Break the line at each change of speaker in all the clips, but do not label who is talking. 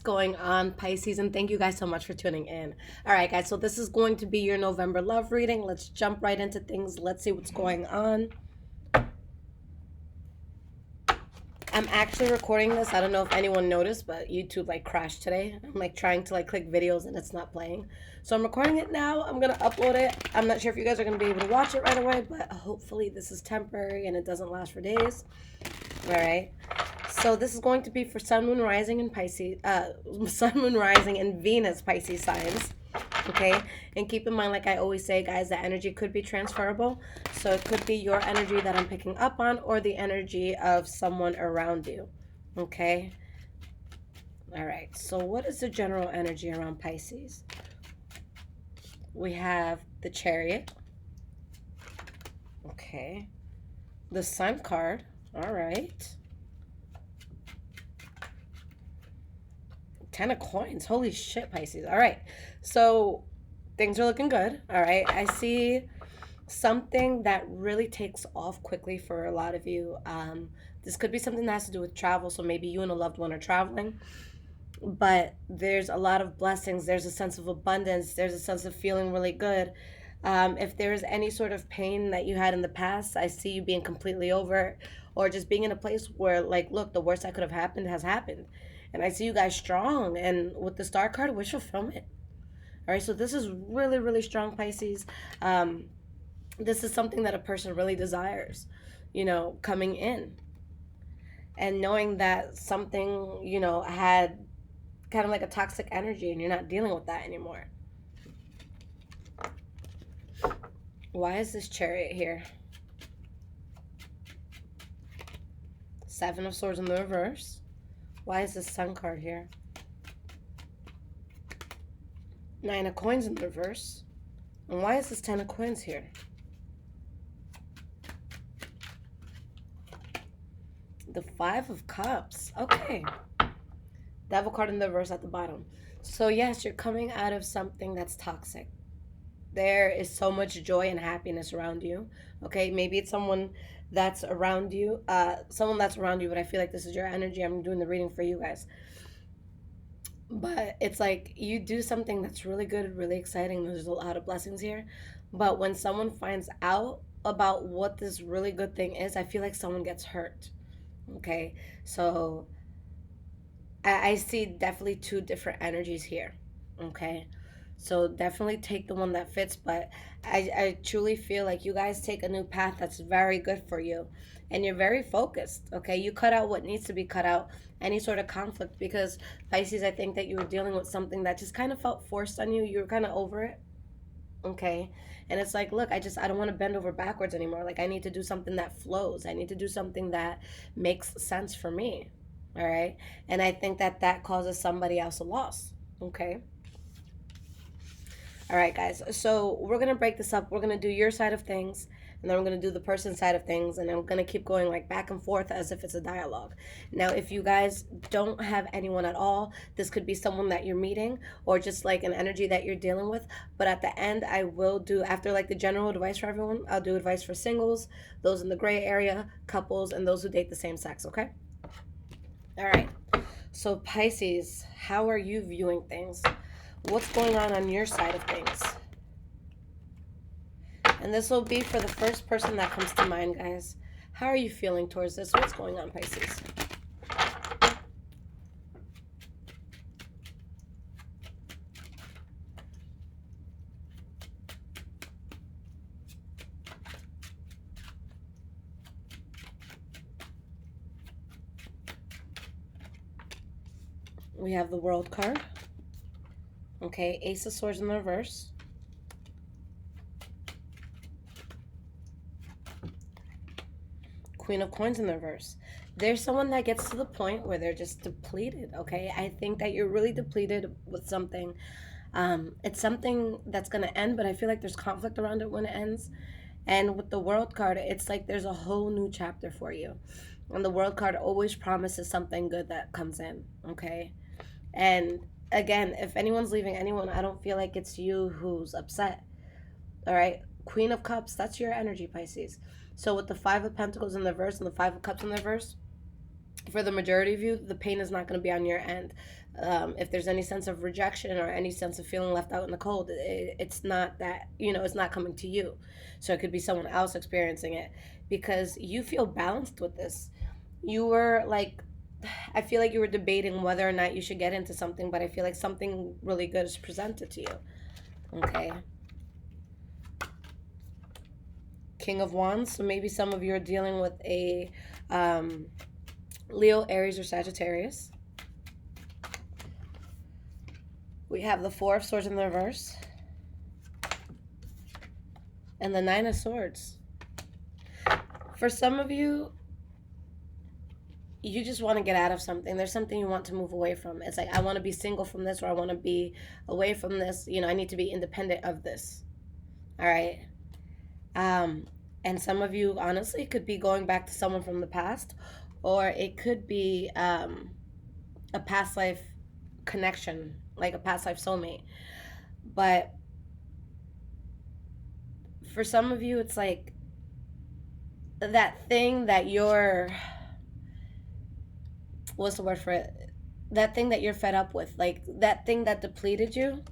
going on, Pisces? And thank you guys so much for tuning in. All right, guys, so this is going to be your November love reading. Let's jump right into things. Let's see what's going on. I'm actually recording this. I don't know if anyone noticed, but YouTube like crashed today. I'm like trying to like click videos and it's not playing. So I'm recording it now. I'm going to upload it. I'm not sure if you guys are going to be able to watch it right away, but hopefully this is temporary and it doesn't last for days. All right. So this is going to be for Sun, Moon, Rising, and Pisces, Sun, Moon, Rising, and Venus Pisces signs. Okay, and keep in mind, like I always say, guys, that energy could be transferable. So it could be your energy that I'm picking up on, or the energy of someone around you. Okay. All right. So what is the general energy around Pisces? We have the Chariot. Okay. The Sun card. All right. 10 of coins. Holy shit, Pisces. All right. So things are looking good. All right. I see something that really takes off quickly for a lot of you. This could be something that has to do with travel. So maybe you and a loved one are traveling. But there's a lot of blessings. There's a sense of abundance. There's a sense of feeling really good. If there's any sort of pain that you had in the past, I see you being completely over it, or just being in a place where, like, look, the worst that could have happened has happened. And I see you guys strong. And with the Star card, wish fulfillment. All right, so this is really, really strong, Pisces. This is something that a person really desires, coming in. And knowing that something, had kind of like a toxic energy and you're not dealing with that anymore. Why is this Chariot here? Seven of Swords in the reverse. Why is this Sun card here? Nine of Coins in the reverse. And why is this 10 of Coins here? The Five of Cups. Okay. Devil card in the reverse at the bottom. So yes, you're coming out of something that's toxic. There is so much joy and happiness around you. Okay, maybe it's someone that's around you. But I feel like this is your energy. I'm doing the reading for you guys. But it's like you do something that's really good, really exciting. There's a lot of blessings here. But when someone finds out about what this really good thing is, I feel like someone gets hurt. Okay, so I see definitely two different energies here. Okay, so definitely take the one that fits. But I truly feel like you guys take a new path that's very good for you. And you're very focused. Okay, you cut out what needs to be cut out, any sort of conflict. Because Pisces, I think that you were dealing with something that just kind of felt forced on you. You were kind of over it. Okay, and it's like, look, I don't want to bend over backwards anymore. Like, I need to do something that flows. I need to do something that makes sense for me. All right, and I think that causes somebody else a loss. Okay. All right, guys, so we're gonna break this up. We're gonna do your side of things, and then we're gonna do the person's side of things, and I'm gonna keep going like back and forth as if it's a dialogue. Now, if you guys don't have anyone at all, this could be someone that you're meeting, or just like an energy that you're dealing with. But at the end, I will do, after like the general advice for everyone, I'll do advice for singles, those in the gray area, couples, and those who date the same sex. Okay. All right. So Pisces, how are you viewing things? What's going on your side of things? And this will be for the first person that comes to mind, guys. How are you feeling towards this? What's going on, Pisces? We have the World card. Okay, Ace of Swords in the reverse. Queen of Coins in the reverse. There's someone that gets to the point where they're just depleted, okay? I think that you're really depleted with something. It's something that's going to end, but I feel like there's conflict around it when it ends. And with the World card, it's like there's a whole new chapter for you. And the World card always promises something good that comes in, okay? And again, if anyone's leaving anyone, I don't feel like it's you who's upset. All right, Queen of Cups, that's your energy, Pisces. So with the Five of Pentacles in the verse and the Five of Cups in the verse, For the majority of you, the pain is not going to be on your end. If there's any sense of rejection or any sense of feeling left out in the cold, it's not that, it's not coming to you. So it could be someone else experiencing it, because you feel balanced with this. You were like, I feel like you were debating whether or not you should get into something, but I feel like something really good is presented to you. Okay. King of Wands. So maybe some of you are dealing with a Leo, Aries, or Sagittarius. We have the Four of Swords in the reverse. And the Nine of Swords. For some of you, you just want to get out of something. There's something you want to move away from. It's like, I want to be single from this, or I want to be away from this. I need to be independent of this. All right. And some of you, honestly, could be going back to someone from the past, or it could be a past life connection, like a past life soulmate. But for some of you, it's like that thing that you're, what's the word for it? That thing that you're fed up with, like that thing that depleted you.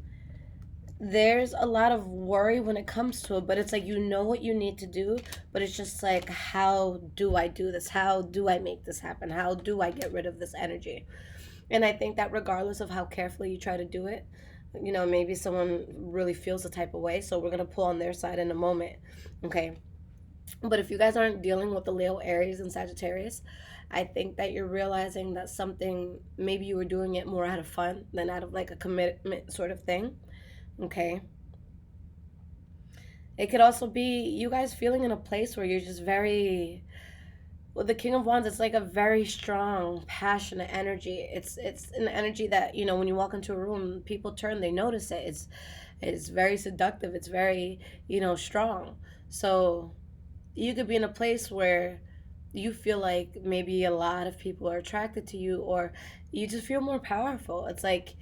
There's a lot of worry when it comes to it, but it's like, you know what you need to do, but it's just like, how do I do this? How do I make this happen? How do I get rid of this energy? And I think that regardless of how carefully you try to do it, maybe someone really feels the type of way, so we're going to pull on their side in a moment, okay? But if you guys aren't dealing with the Leo, Aries, and Sagittarius, I think that you're realizing that something, maybe you were doing it more out of fun than out of like a commitment sort of thing. Okay. It could also be you guys feeling in a place where you're just very, with the King of Wands, it's like a very strong, passionate energy. It's an energy that, when you walk into a room, people turn, they notice it. It's very seductive. It's very, strong. So you could be in a place where you feel like maybe a lot of people are attracted to you, or you just feel more powerful. It's like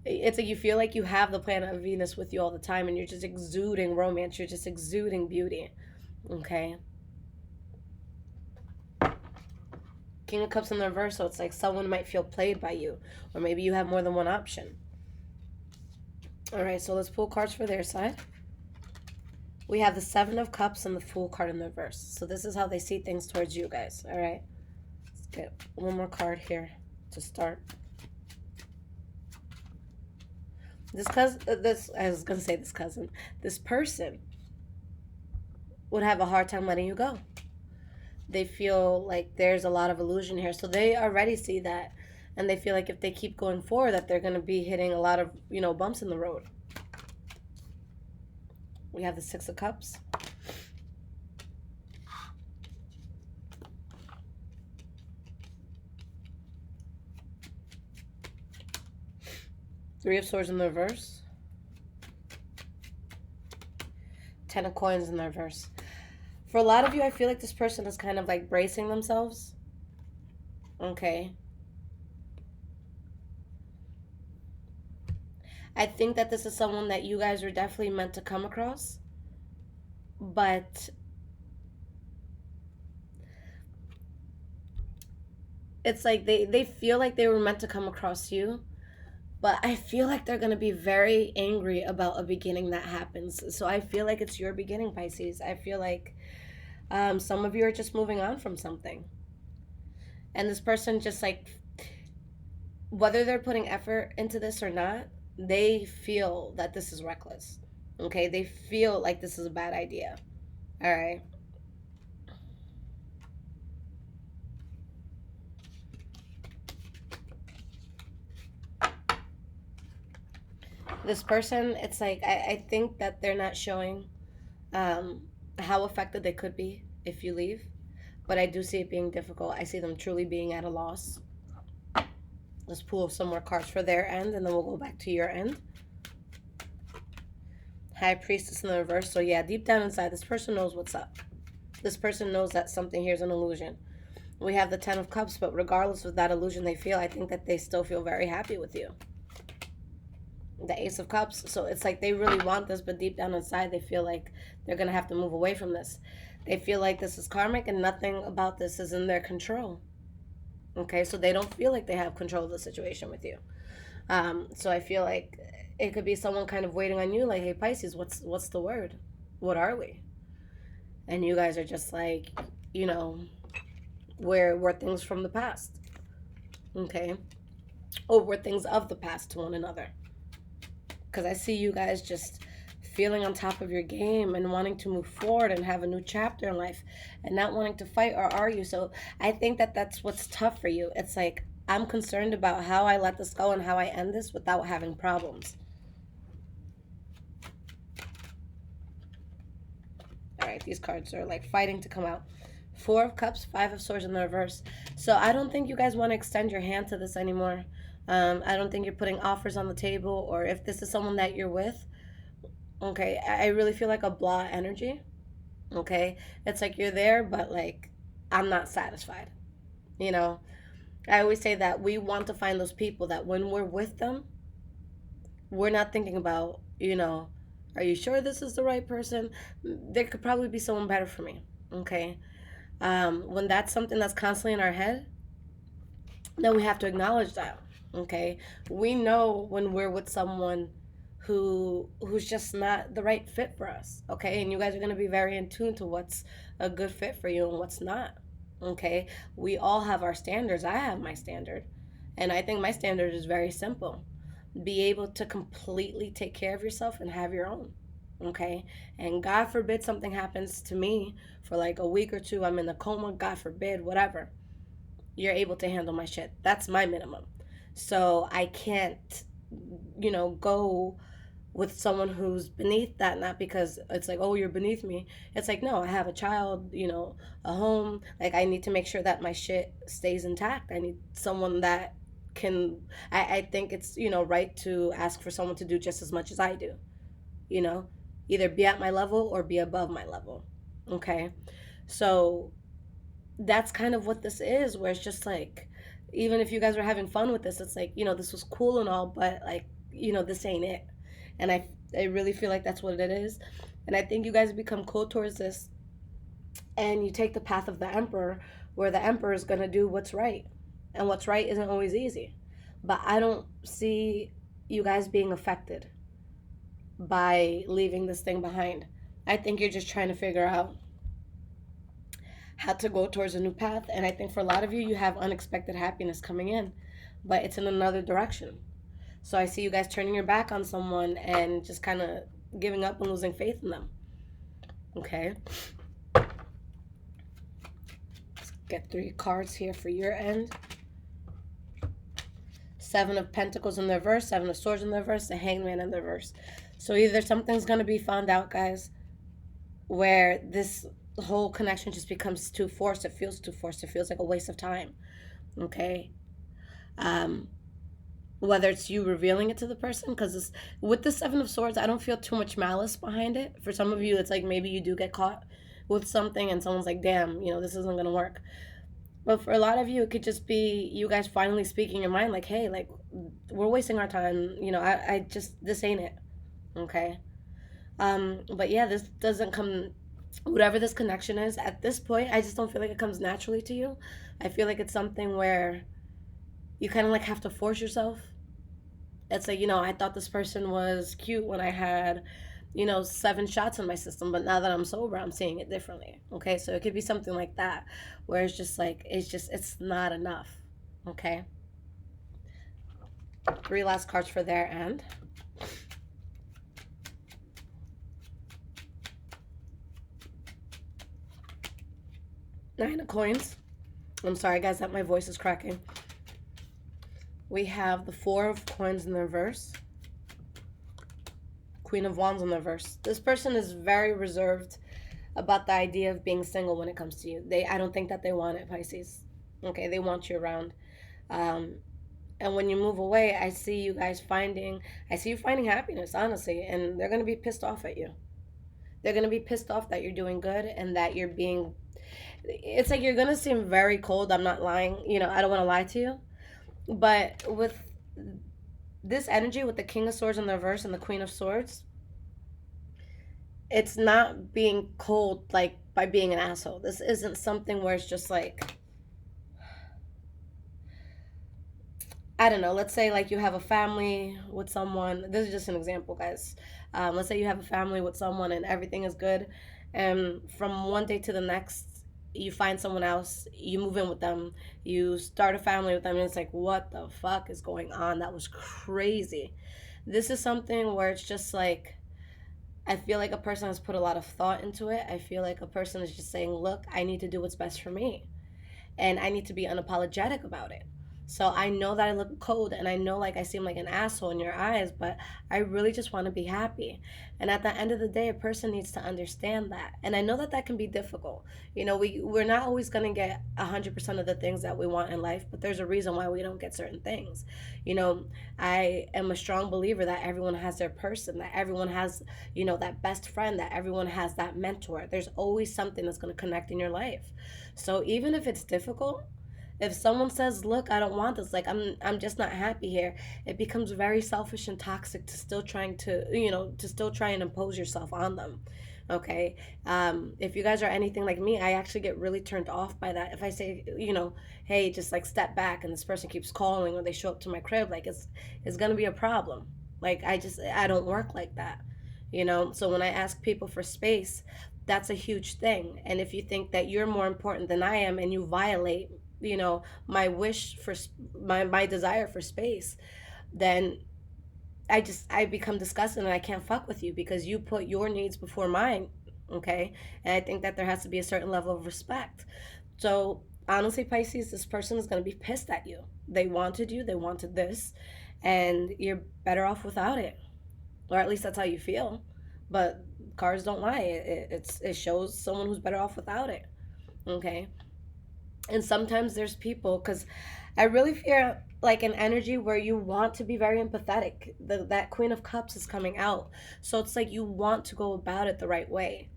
you feel like you have the planet of Venus with you all the time, and you're just exuding romance. You're just exuding beauty. Okay. King of Cups in the reverse, so it's like someone might feel played by you, or maybe you have more than one option. All right, so let's pull cards for their side. We have the Seven of Cups and the Fool card in the reverse. So this is how they see things towards you guys. All right. Let's get one more card here to start. This person would have a hard time letting you go. They feel like there's a lot of illusion here. So they already see that. And they feel like if they keep going forward, that they're going to be hitting a lot of, bumps in the road. We have the Six of Cups. Three of Swords in the reverse. Ten of Coins in the reverse. For a lot of you, I feel like this person is kind of like bracing themselves. Okay. I think that this is someone that you guys are definitely meant to come across. But it's like they feel like they were meant to come across you. But I feel like they're going to be very angry about a beginning that happens. So I feel like it's your beginning, Pisces. I feel like some of you are just moving on from something. And this person just like, whether they're putting effort into this or not, they feel that this is reckless. Okay? They feel like this is a bad idea. All right? This person, it's like, I think that they're not showing how affected they could be if you leave. But I do see it being difficult. I see them truly being at a loss. Let's pull some more cards for their end, and then we'll go back to your end. High Priestess in the reverse. So yeah, deep down inside, this person knows what's up. This person knows that something here is an illusion. We have the Ten of Cups, but regardless of that illusion they feel, I think that they still feel very happy with you. The Ace of Cups. So it's like they really want this, but deep down inside, they feel like they're going to have to move away from this. They feel like this is karmic and nothing about this is in their control. Okay, so they don't feel like they have control of the situation with you. So I feel like it could be someone kind of waiting on you, like, hey Pisces, what's the word? What are we? And you guys are just like, you know, we're things from the past. Okay? Or we're things of the past to one another. Because I see you guys just feeling on top of your game and wanting to move forward and have a new chapter in life and not wanting to fight or argue. So I think that that's what's tough for you. It's like, I'm concerned about how I let this go and how I end this without having problems. All right, these cards are like fighting to come out. Four of Cups, Five of Swords in the reverse. So I don't think you guys want to extend your hand to this anymore. I don't think you're putting offers on the table, or if this is someone that you're with, okay, I really feel like a blah energy. Okay, it's like you're there, but like I'm not satisfied. You know, I always say that we want to find those people that when we're with them, we're not thinking about, are you sure this is the right person? There could probably be someone better for me. Okay, when that's something that's constantly in our head, then we have to acknowledge that. Okay, we know when we're with someone who's just not the right fit for us. Okay, and you guys are going to be very in tune to what's a good fit for you and what's not. Okay, we all have our standards. I have my standard, and I think my standard is very simple: be able to completely take care of yourself and have your own. Okay, and God forbid something happens to me for like a week or two, I'm in a coma, God forbid, whatever, you're able to handle my shit. That's my minimum. So I can't, go with someone who's beneath that, not because it's like, oh, you're beneath me. It's like, no, I have a child, a home. Like, I need to make sure that my shit stays intact. I need someone that can, I think it's, right to ask for someone to do just as much as I do, you know, either be at my level or be above my level. Okay. So that's kind of what this is, where it's just like, even if you guys were having fun with this, it's like, this was cool and all, but like, this ain't it. And I really feel like that's what it is. And I think you guys become cool towards this, and you take the path of the emperor, where the emperor is going to do what's right. And what's right isn't always easy. But I don't see you guys being affected by leaving this thing behind. I think you're just trying to figure out how to go towards a new path. And I think for a lot of you, you have unexpected happiness coming in, but it's in another direction. So I see you guys turning your back on someone and just kind of giving up and losing faith in them. Okay. Let's get 3 cards here for your end. 7 of Pentacles in the reverse, 7 of Swords in the reverse, the Hangman in the reverse. So either something's going to be found out, guys, where this whole connection just becomes too forced. It feels too forced. It feels like a waste of time. Okay. Whether it's you revealing it to the person, because with the 7 of Swords, I don't feel too much malice behind it. For some of you, it's like maybe you do get caught with something and someone's like, damn, this isn't going to work. But for a lot of you, it could just be you guys finally speaking your mind, like, hey, like, we're wasting our time. I just, this ain't it. Okay. But yeah, this doesn't come, whatever this connection is at this point, I just don't feel like it comes naturally to you. I feel like it's something where you kind of like have to force yourself. It's like, I thought this person was cute when I had, 7 shots in my system, but now that I'm sober, I'm seeing it differently. Okay, so it could be something like that, where it's just like, it's not enough. Okay. 3 last cards for their end. Nine of Coins. I'm sorry, guys, that my voice is cracking. We have the 4 of Coins in the reverse. Queen of Wands in the reverse. This person is very reserved about the idea of being single when it comes to you. I don't think that they want it, Pisces. Okay, they want you around. And when you move away, I see you finding happiness, honestly, and they're going to be pissed off at you. They're going to be pissed off that you're doing good and that you're being, it's like you're going to seem very cold. I'm not lying. I don't want to lie to you. But with this energy, with the King of Swords in the reverse and the Queen of Swords, it's not being cold like by being an asshole. This isn't something where it's just like, I don't know, let's say like you have a family with someone. This is just an example, guys. Let's say you have a family with someone and everything is good, and from one day to the next, you find someone else, you move in with them, you start a family with them, and it's like, what the fuck is going on? That was crazy. This is something where it's just like, I feel like a person has put a lot of thought into it. I feel like a person is just saying, look, I need to do what's best for me, and I need to be unapologetic about it. So I know that I look cold and I know like I seem like an asshole in your eyes, but I really just want to be happy. And at the end of the day, a person needs to understand that. And I know that that can be difficult. We're not always going to get 100% of the things that we want in life, but there's a reason why we don't get certain things. You know, I am a strong believer that everyone has their person, that everyone has, that best friend, that everyone has that mentor. There's always something that's going to connect in your life. So even if it's difficult, if someone says, look, I don't want this, like I'm just not happy here, it becomes very selfish and toxic to still trying to, to still try and impose yourself on them. Okay. If you guys are anything like me, I actually get really turned off by that. If I say, hey, just like step back, and this person keeps calling, or they show up to my crib, like it's gonna be a problem. Like I don't work like that. So when I ask people for space, that's a huge thing. And if you think that you're more important than I am and you violate, my wish for my desire for space, then I become disgusted and I can't fuck with you because you put your needs before mine. Okay. And I think that there has to be a certain level of respect. So honestly, Pisces, this person is going to be pissed at you. They wanted you, they wanted this, and you're better off without it, or at least that's how you feel. But cards don't lie. It shows someone who's better off without it. Okay. And sometimes there's people, because I really fear like an energy where you want to be very empathetic. That Queen of Cups is coming out, so it's like you want to go about it the right way.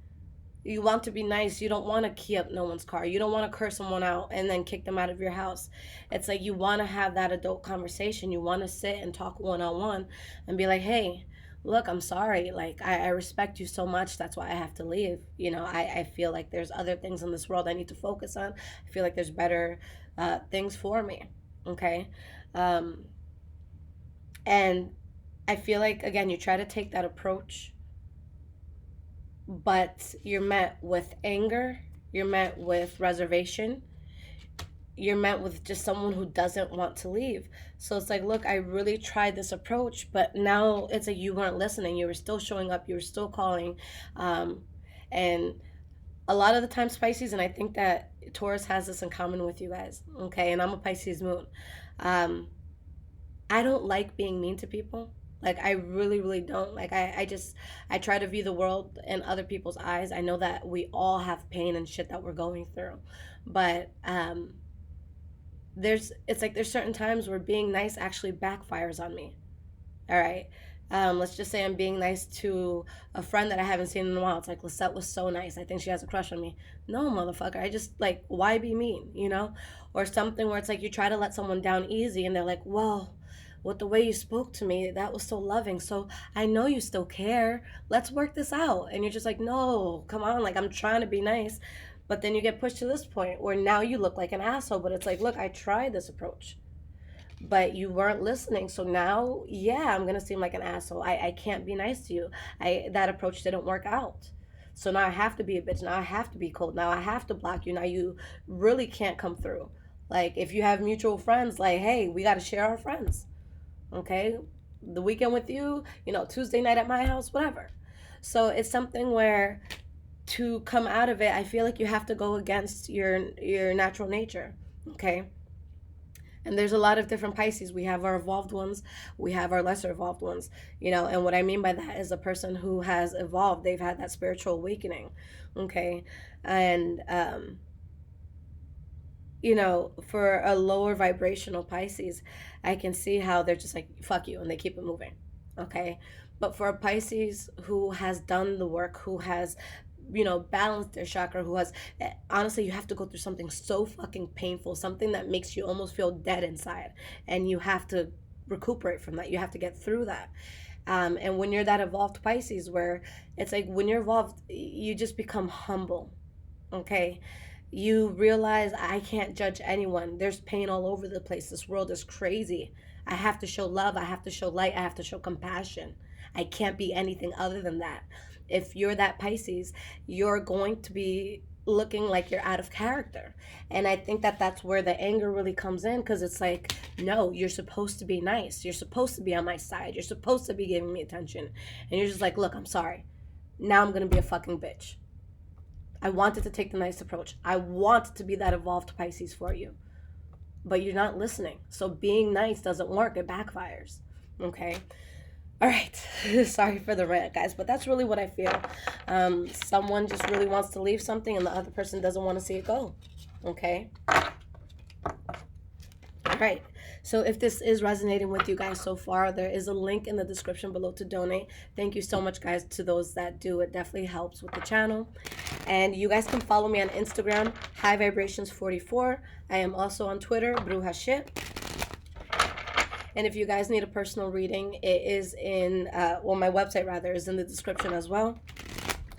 You want to be nice. You don't want to key up no one's car. You don't want to curse someone out and then kick them out of your house. It's like you want to have that adult conversation. You want to sit and talk one on one and be like, hey, look, I'm sorry. Like, I respect you so much. That's why I have to leave. I feel like there's other things in this world I need to focus on. I feel like there's better things for me. Okay. Um, and I feel like, again, you try to take that approach, but you're met with anger, you're met with reservation, you're met with just someone who doesn't want to leave. So it's like, look, I really tried this approach, but now it's like you weren't listening. You were still showing up, you were still calling. And a lot of the times, Pisces, and I think that Taurus has this in common with you guys, okay? And I'm a Pisces moon. Um, I don't like being mean to people. Like, I really, really don't. Like, I try to view the world in other people's eyes. I know that we all have pain and shit that we're going through. But it's like there's certain times where being nice actually backfires on me. All right. Let's just say I'm being nice to a friend that I haven't seen in a while. It's like, Lisette was so nice. I think she has a crush on me. No, motherfucker. I just, like, why be mean, Or something where it's like you try to let someone down easy and they're like, well, with the way you spoke to me, that was so loving. So I know you still care. Let's work this out. And you're just like, no, come on. Like, I'm trying to be nice. But then you get pushed to this point where now you look like an asshole. But it's like, look, I tried this approach, but you weren't listening. So now, yeah, I'm gonna seem like an asshole. I can't be nice to you. That approach didn't work out. So now I have to be a bitch. Now I have to be cold. Now I have to block you. Now you really can't come through. Like, if you have mutual friends, like, hey, we got to share our friends. Okay, the weekend with you, Tuesday night at my house, whatever. So it's something where, to come out of it, I feel like you have to go against your natural nature. Okay. And there's a lot of different Pisces. We have our evolved ones, we have our lesser evolved ones, and what I mean by that is a person who has evolved, they've had that spiritual awakening. Okay. And for a lower vibrational Pisces, I can see how they're just like, fuck you, and they keep it moving. Okay. But for a Pisces who has done the work, who has balanced their chakra, who has, honestly, you have to go through something so fucking painful, something that makes you almost feel dead inside, and you have to recuperate from that. You have to get through that. And when you're that evolved Pisces, where it's like, when you're evolved, you just become humble. Okay. You realize, I can't judge anyone. There's pain all over the place. This world is crazy. I have to show love. I have to show light. I have to show compassion. I can't be anything other than that. If you're that Pisces, you're going to be looking like you're out of character. And I think that that's where the anger really comes in, because it's like, no, you're supposed to be nice. You're supposed to be on my side. You're supposed to be giving me attention. And you're just like, look, I'm sorry. Now I'm going to be a fucking bitch. I wanted to take the nice approach. I wanted to be that evolved Pisces for you. But you're not listening. So being nice doesn't work. It backfires. Okay? All right. Sorry for the rant, guys. But that's really what I feel. Someone just really wants to leave something and the other person doesn't want to see it go. Okay? All right. So if this is resonating with you guys so far, there is a link in the description below to donate. Thank you so much, guys, to those that do. It definitely helps with the channel. And you guys can follow me on Instagram, High Vibrations 44. I am also on Twitter, Bruja Shit. And if you guys need a personal reading, it is in, well, my website rather is in the description as well.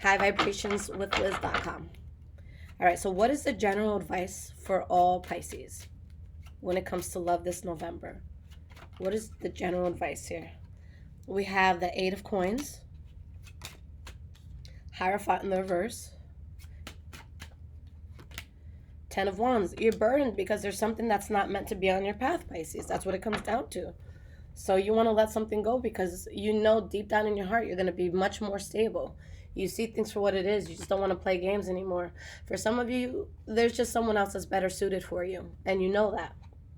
highvibrationswithliz.com. All right, so what is the general advice for all Pisces when it comes to love this November? What is the general advice here? We have the 8 of Coins, Hierophant in the reverse, 10 of Wands. You're burdened because there's something that's not meant to be on your path, Pisces. That's what it comes down to. So you want to let something go because you know deep down in your heart you're going to be much more stable. You see things for what it is. You just don't want to play games anymore. For some of you, there's just someone else that's better suited for you. And you know that.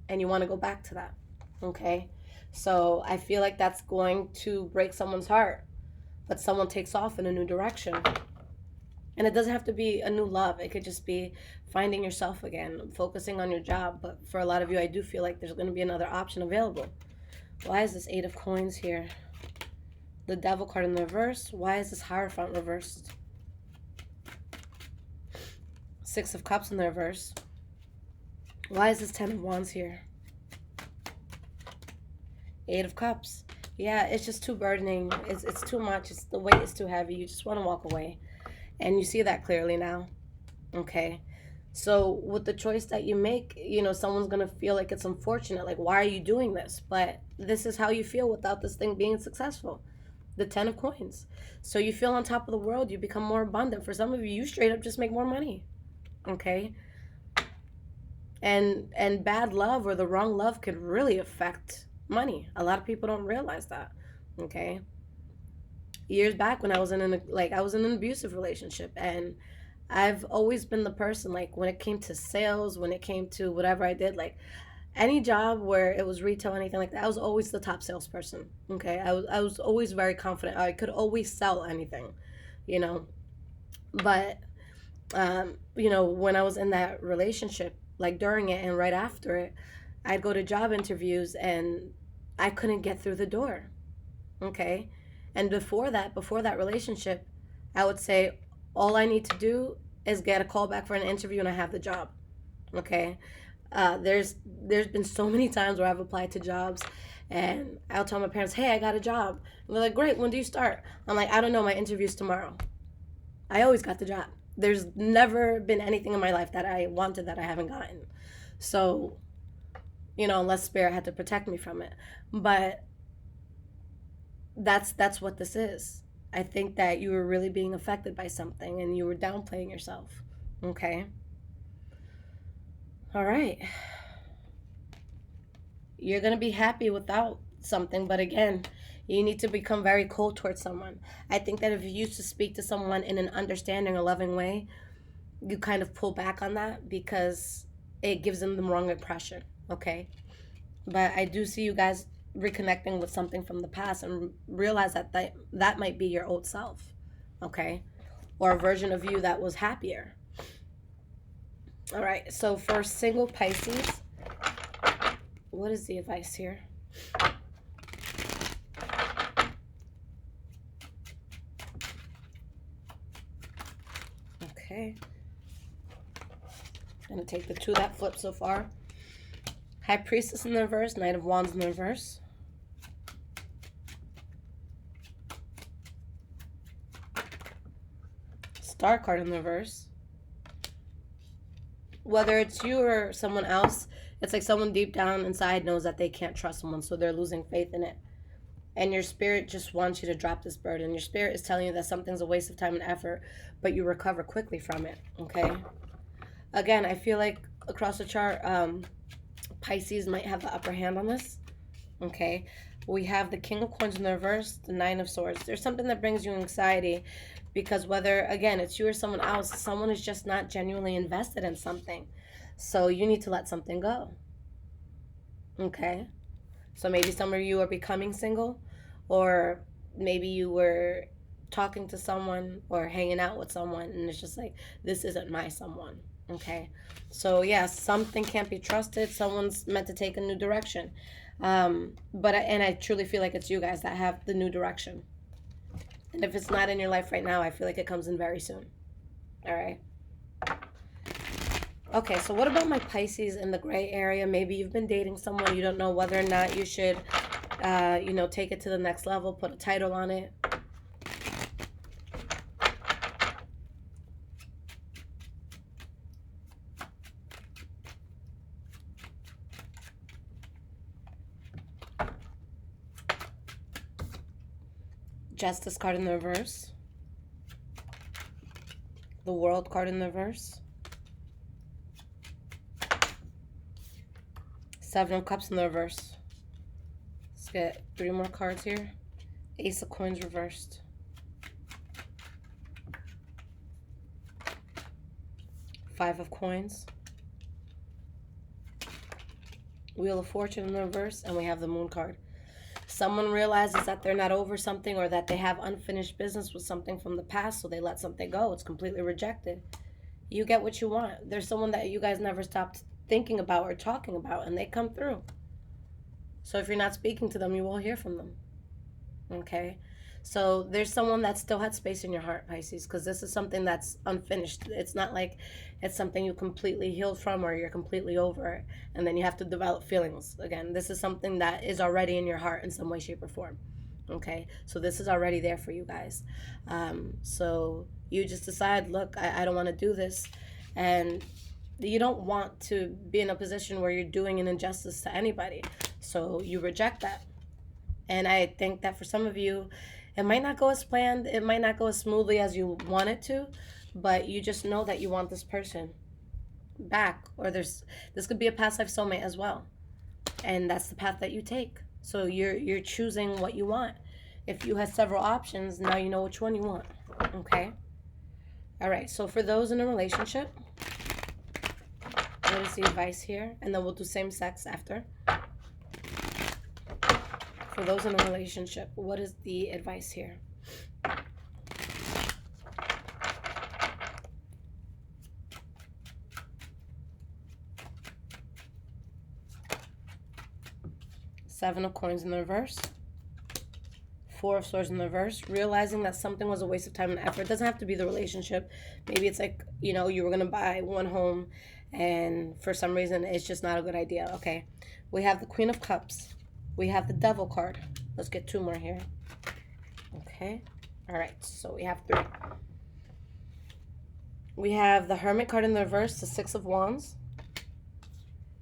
And you want to go back to that. Okay? So I feel like that's going to break someone's heart. But someone takes off in a new direction. And it doesn't have to be a new love. It could just be finding yourself again, focusing on your job. But for a lot of you, I do feel like there's going to be another option available. Why is this 8 of Coins here? The Devil card in the reverse. Why is this Hierophant reversed? 6 of Cups in the reverse. Why is this 10 of Wands here? 8 of Cups. Yeah, it's just too burdening. It's too much. The weight is too heavy. You just want to walk away. And you see that clearly now. Okay? So with the choice that you make, you know, someone's going to feel like it's unfortunate. Like, why are you doing this? But this is how you feel without this thing being successful. The 10 of Coins. So you feel on top of the world. You become more abundant. For some of you, you straight up just make more money. Okay? And bad love or the wrong love could really affect money. A lot of people don't realize that. Okay? Years back when I was in an abusive relationship, and I've always been the person, like, when it came to sales, when it came to whatever I did, like any job where it was retail, anything like that, I was always the top salesperson. Okay? I was always very confident. I could always sell anything, you know. But you know, when I was in that relationship, like during it and right after it, I'd go to job interviews and I couldn't get through the door. Okay? And before that relationship, I would say all I need to do is get a call back for an interview and I have the job. Okay? There's been so many times where I've applied to jobs and I'll tell my parents, hey, I got a job. And they're like, great, when do you start? I'm like, I don't know, my interview's tomorrow. I always got the job. There's never been anything in my life that I wanted that I haven't gotten. So, you know, unless Spirit had to protect me from it. But that's what this is. I think that you were really being affected by something and you were downplaying yourself. Okay? All right. You're going to be happy without something, but again, you need to become very cold towards someone. I think that if you used to speak to someone in an understanding or loving way, you kind of pull back on that because it gives them the wrong impression. Okay? But I do see you guys reconnecting with something from the past and realize that might be your old self. Okay? Or a version of you that was happier. All right, so for single Pisces, what is the advice here? Okay. I'm going to take the 2 that flipped so far. High Priestess in the reverse, Knight of Wands in the reverse. Star card in the reverse. Whether it's you or someone else, It's like someone deep down inside knows that they can't trust someone, so they're losing faith in it. And your spirit just wants you to drop this burden. Your spirit is telling you that something's a waste of time and effort, but you recover quickly from it, okay? Again, I feel like across the chart, Pisces might have the upper hand on this, okay? We have the King of Coins in the reverse, the Nine of Swords. There's something that brings you anxiety because whether, again, it's you or someone else, someone is just not genuinely invested in something. So you need to let something go, okay? So maybe some of you are becoming single, or maybe you were talking to someone or hanging out with someone and it's just like, this isn't my someone, okay? So yeah, something can't be trusted. Someone's meant to take a new direction. And I truly feel like it's you guys that have the new direction. And if it's not in your life right now, I feel like it comes in very soon. All right. Okay, so what about my Pisces in the gray area? Maybe you've been dating someone, you don't know whether or not you should, take it to the next level, put a title on it. Justice card in the reverse. The World card in the reverse. Seven of Cups in the reverse. Let's get 3 more cards here. Ace of Coins reversed. Five of Coins. Wheel of Fortune in the reverse, and we have the Moon card. Someone realizes that they're not over something or that they have unfinished business with something from the past, so they let something go. It's completely rejected. You get what you want. There's someone that you guys never stopped thinking about or talking about, and they come through. So if you're not speaking to them, you will hear from them. Okay? So there's someone that still had space in your heart, Pisces, because this is something that's unfinished. It's not like it's something you completely healed from or you're completely over it, and then you have to develop feelings. Again, this is something that is already in your heart in some way, shape, or form. Okay? So this is already there for you guys. So you just decide, look, I don't want to do this. And you don't want to be in a position where you're doing an injustice to anybody. So you reject that. And I think that for some of you, it might not go as planned. It might not go as smoothly as you want it to, but you just know that you want this person back. Or this could be a past life soulmate as well. And that's the path that you take. So you're choosing what you want. If you have several options, now you know which one you want. Okay? All right. So for those in a relationship, what is the advice here? And then we'll do same sex after. For those in a relationship, what is the advice here? Seven of Coins in the reverse. Four of Swords in the reverse. Realizing that something was a waste of time and effort. It doesn't have to be the relationship. Maybe it's like, you were going to buy one home and for some reason it's just not a good idea. Okay. We have the Queen of Cups. We have the Devil card. Let's get 2 more here. Okay. All right. So we have 3. We have the Hermit card in the reverse, the Six of Wands.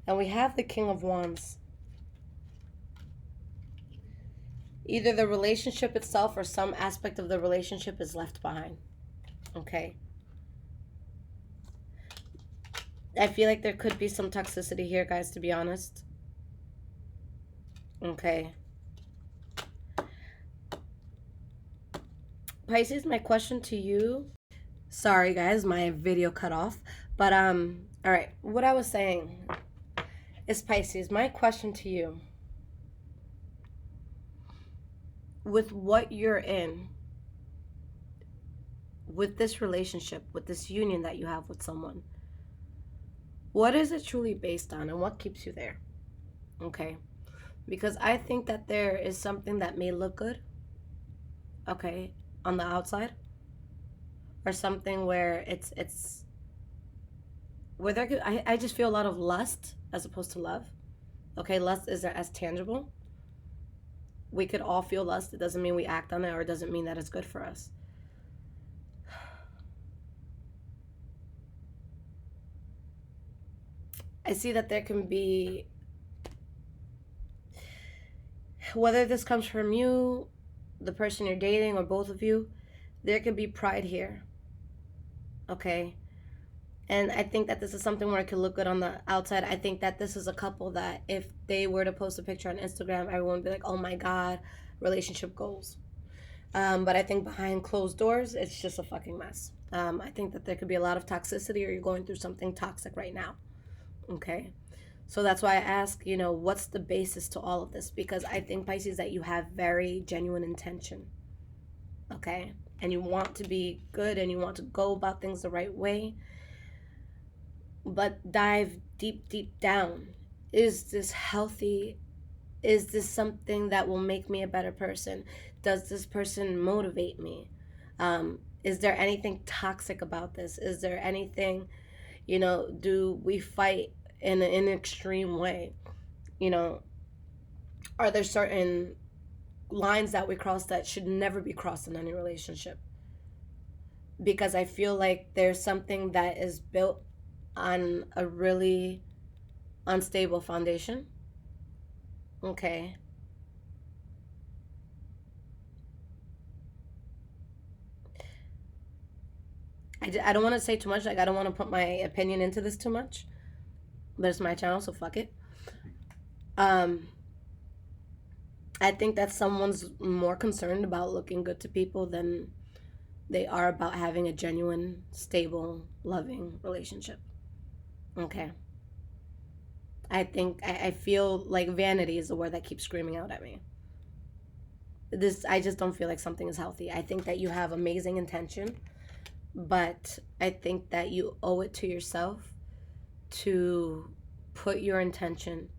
And we have the King of Wands. Either the relationship itself or some aspect of the relationship is left behind. Okay. I feel like there could be some toxicity here, guys, to be honest. Okay. Pisces, my question to you. Sorry, guys, my video cut off. But, all right. What I was saying is, Pisces, my question to you. With what you're in, with this relationship, with this union that you have with someone, what is it truly based on and what keeps you there? Okay. Because I think that there is something that may look good, okay, on the outside, or something where it's where there could, I just feel a lot of lust as opposed to love. Okay, lust isn't as tangible. We could all feel lust. It doesn't mean we act on it, or it doesn't mean that it's good for us. I see that there can be, whether this comes from you, the person you're dating, or both of you, there could be pride here. Okay? And I think that this is something where it could look good on the outside. I think that this is a couple that if they were to post a picture on Instagram, everyone would be like, oh my God, relationship goals. But I think behind closed doors, it's just a fucking mess. I think that there could be a lot of toxicity, or you're going through something toxic right now. Okay? So that's why I ask, what's the basis to all of this? Because I think, Pisces, that you have very genuine intention. Okay? And you want to be good, and you want to go about things the right way. But dive deep, deep down. Is this healthy? Is this something that will make me a better person? Does this person motivate me? Is there anything toxic about this? Is there anything, do we fight in an extreme way? Are there certain lines that we cross that should never be crossed in any relationship? Because I feel like there's something that is built on a really unstable foundation. Okay. I don't want to say too much. Like, I don't want to put my opinion into this too much. But it's my channel, so fuck it. I think that someone's more concerned about looking good to people than they are about having a genuine, stable, loving relationship. Okay. I feel like vanity is the word that keeps screaming out at me. I just don't feel like something is healthy. I think that you have amazing intention, but I think that you owe it to yourself to put your intention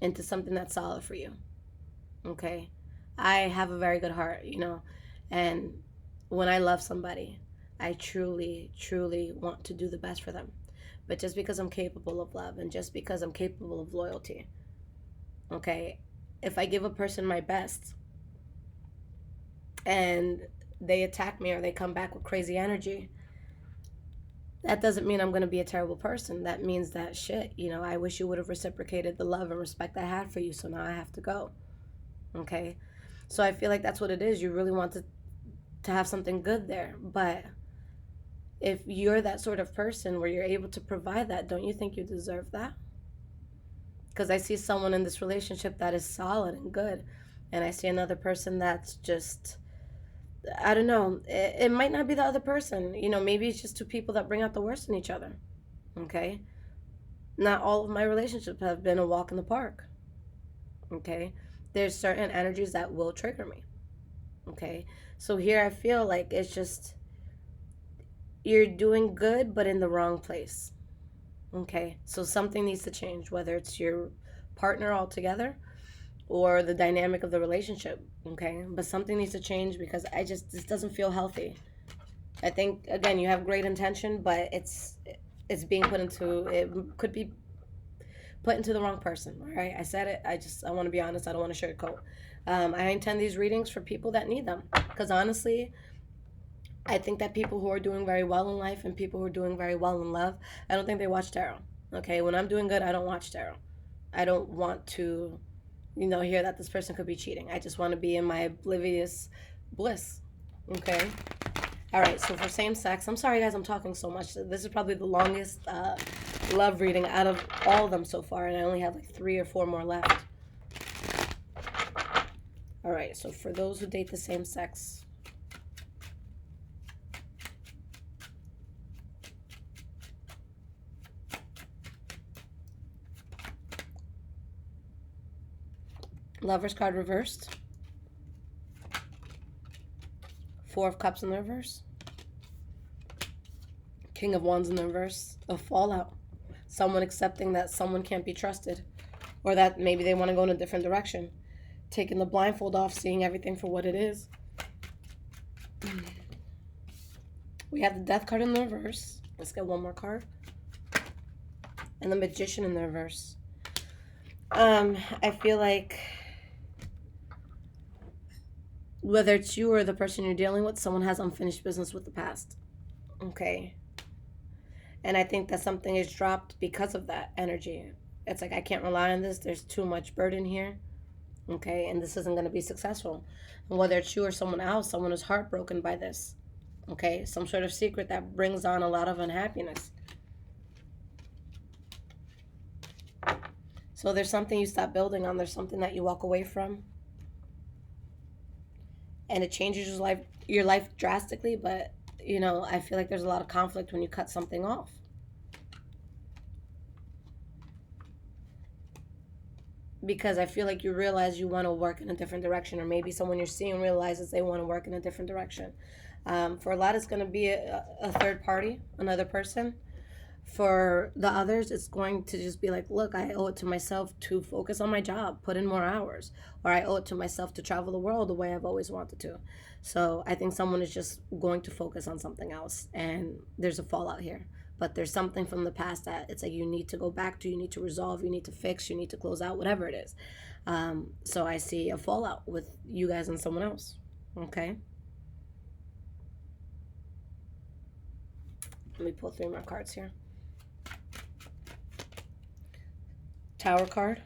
into something that's solid for you. Okay? I have a very good heart, and when I love somebody, I truly, truly want to do the best for them. But just because I'm capable of love, and just because I'm capable of loyalty, okay, if I give a person my best and they attack me or they come back with crazy energy, that doesn't mean I'm going to be a terrible person. That means that shit, I wish you would have reciprocated the love and respect I had for you, so now I have to go. Okay? So I feel like that's what it is. You really want to have something good there. But if you're that sort of person where you're able to provide that, don't you think you deserve that? Because I see someone in this relationship that is solid and good, and I see another person that's just, I don't know, it might not be the other person. Maybe it's just two people that bring out the worst in each other. Okay? Not all of my relationships have been a walk in the park. Okay? There's certain energies that will trigger me. Okay? So here I feel like it's just, you're doing good, but in the wrong place. Okay? So something needs to change, whether it's your partner altogether or the dynamic of the relationship. Okay? But something needs to change, because this doesn't feel healthy. I think, again, you have great intention, but it's being it could be put into the wrong person. All right? I said it. I want to be honest. I don't want to sugarcoat. I intend these readings for people that need them, because honestly, I think that people who are doing very well in life and people who are doing very well in love, I don't think they watch tarot. Okay? When I'm doing good, I don't watch tarot. I don't want to, hear that this person could be cheating. I just want to be in my oblivious bliss. Okay? All right, so for same sex, I'm sorry, guys, I'm talking so much. This is probably the longest love reading out of all of them so far, and I only have like 3 or 4 more left. All right, so for those who date the same sex, Lover's card reversed, 4 of Cups in the reverse, King of Wands in the reverse, a fallout, someone accepting that someone can't be trusted, or that maybe they want to go in a different direction, taking the blindfold off, seeing everything for what it is. We have the Death card in the reverse. Let's get one more card. And the Magician in the reverse. I feel like whether it's you or the person you're dealing with, someone has unfinished business with the past. Okay? And I think that something is dropped because of that energy. It's like, I can't rely on this. There's too much burden here. Okay. And this isn't going to be successful. And whether it's you or someone else, someone is heartbroken by this. Okay. Some sort of secret that brings on a lot of unhappiness. So there's something you stop building on. There's something that you walk away from. And it changes your life drastically. But, you know, I feel like there's a lot of conflict when you cut something off. Because I feel like you realize you want to work in a different direction, or maybe someone you're seeing realizes they want to work in a different direction. For a lot, it's going to be a third party, another person. For the others, it's going to just be like, look, I owe it to myself to focus on my job, put in more hours, or I owe it to myself to travel the world the way I've always wanted to. So I think someone is just going to focus on something else, and there's a fallout here. But there's something from the past that it's like you need to go back to, you need to resolve, you need to fix, you need to close out, whatever it is. So I see a fallout with you guys and someone else. Okay. Let me pull 3 more cards here. Tower card.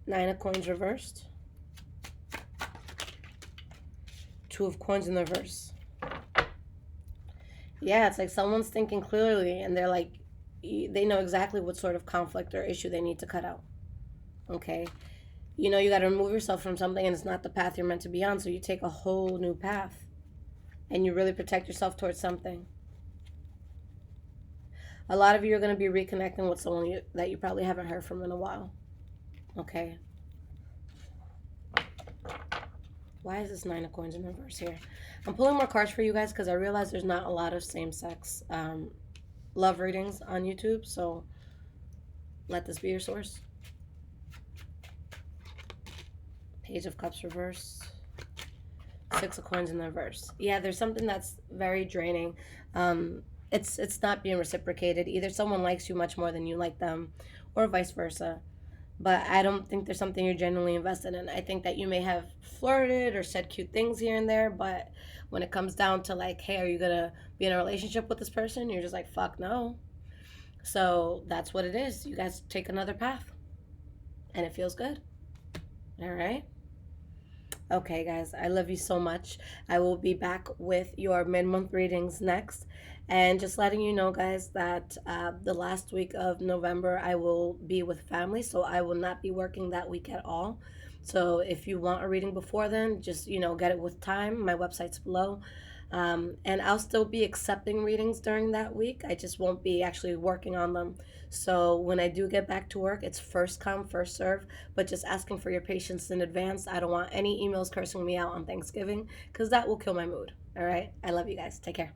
9 of coins reversed. 2 of coins in the reverse. Yeah, it's like someone's thinking clearly, and they're like, they know exactly what sort of conflict or issue they need to cut out. Okay. You know, you got to remove yourself from something, and it's not the path you're meant to be on. So you take a whole new path, and you really protect yourself towards something. A lot of you are going to be reconnecting with someone that you probably haven't heard from in a while. Okay. Why is this 9 of coins in reverse here? I'm pulling more cards for you guys because I realize there's not a lot of same-sex love readings on YouTube. So let this be your source. Page of Cups reverse. 6 of coins in the reverse. Yeah, there's something that's very draining. It's not being reciprocated. Either someone likes you much more than you like them, or vice versa. But I don't think there's something you're genuinely invested in. I think that you may have flirted or said cute things here and there, but when it comes down to like, hey, are you gonna be in a relationship with this person? You're just like, fuck no. So that's what it is. You guys take another path, and it feels good. All right. Okay, guys, I love you so much. I will be back with your mid-month readings next. And just letting you know, guys, that the last week of November, I will be with family, so I will not be working that week at all. So if you want a reading before then, just, you know, get it with time. My website's below. And I'll still be accepting readings during that week. I just won't be actually working on them. So when I do get back to work, it's first come, first serve. But just asking for your patience in advance. I don't want any emails cursing me out on Thanksgiving because that will kill my mood. All right? I love you guys. Take care.